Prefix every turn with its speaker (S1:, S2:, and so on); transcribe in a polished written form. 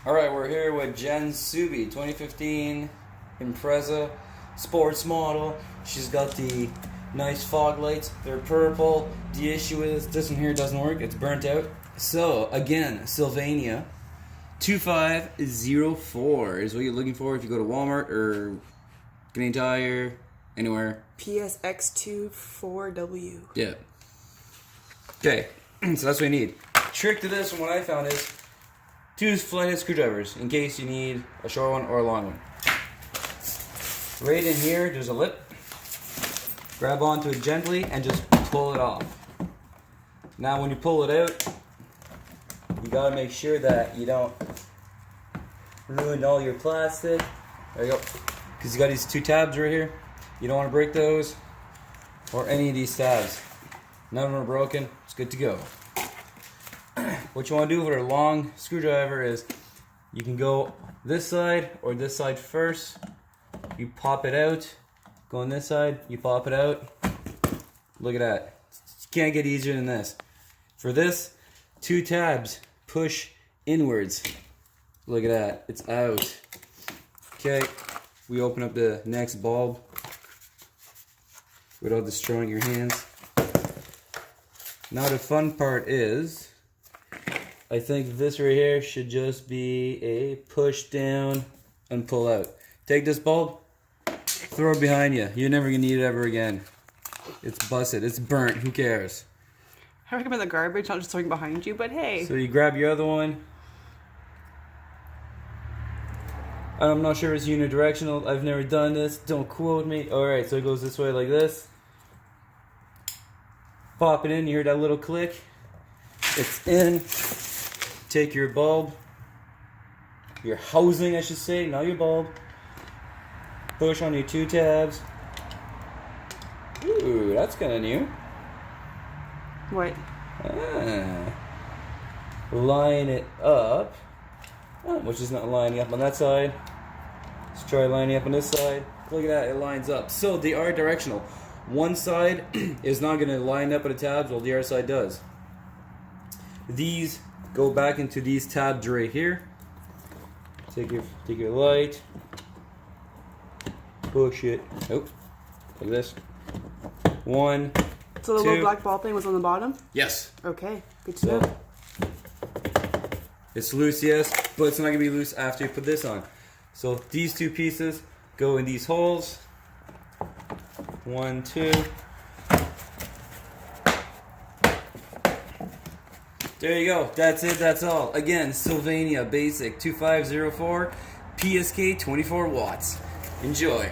S1: Alright, we're here with Jenn Subi, 2015 Impreza sports model. She's got the nice fog lights. They're purple. The issue is this one here doesn't work. It's burnt out. So, again, Sylvania 2504 is what you're looking for if you go to Walmart or Canadian Tire, anywhere.
S2: PSX24W.
S1: Yeah. Okay, so that's what you need. Trick to this from what I found is 2 flathead screwdrivers in case you need a short one or a long one. Right in here, there's a lip. Grab onto it gently and just pull it off. Now when you pull it out, you gotta make sure that you don't ruin all your plastic. There you go. Because you got these 2 tabs right here. You don't want to break those or any of these tabs. None of them are broken. It's good to go. What you want to do with a long screwdriver is you can go this side or this side first. You pop it out. Go on this side. You pop it out. Look at that. You can't get easier than this. For this, 2 tabs push inwards. Look at that. It's out. Okay. We open up the next bulb without destroying your hands. Now the fun part is, I think this right here should just be a push down and pull out. Take this bulb, throw it behind you. You're never going to need it ever again. It's busted. It's burnt. Who cares?
S2: I recommend the garbage, not just throwing behind you, but hey.
S1: So you grab your other one. I'm not sure it's unidirectional. I've never done this. Don't quote me. Alright, so it goes this way like this. Pop it in. You hear that little click? It's in. Take your bulb. Your housing, I should say. Not your bulb. Push on your 2 tabs. Ooh, that's kind of new.
S2: What?
S1: Line it up. Which is not lining up on that side. Let's try lining up on this side. Look at that, it lines up. So they are directional. One side is not going to line up with the tabs, while the other side does. These go back into these tabs right here. Take your light. Push it. Oh, like this. 1.
S2: So the
S1: 2.
S2: little black ball thing was on the bottom?
S1: Yes.
S2: Okay, good to know.
S1: It's loose, yes, but it's not going to be loose after you put this on. So these 2 pieces go in these holes. 1, 2. There you go. That's it. That's all. Again, Sylvania Basic 2504 PSK 24 watts. Enjoy.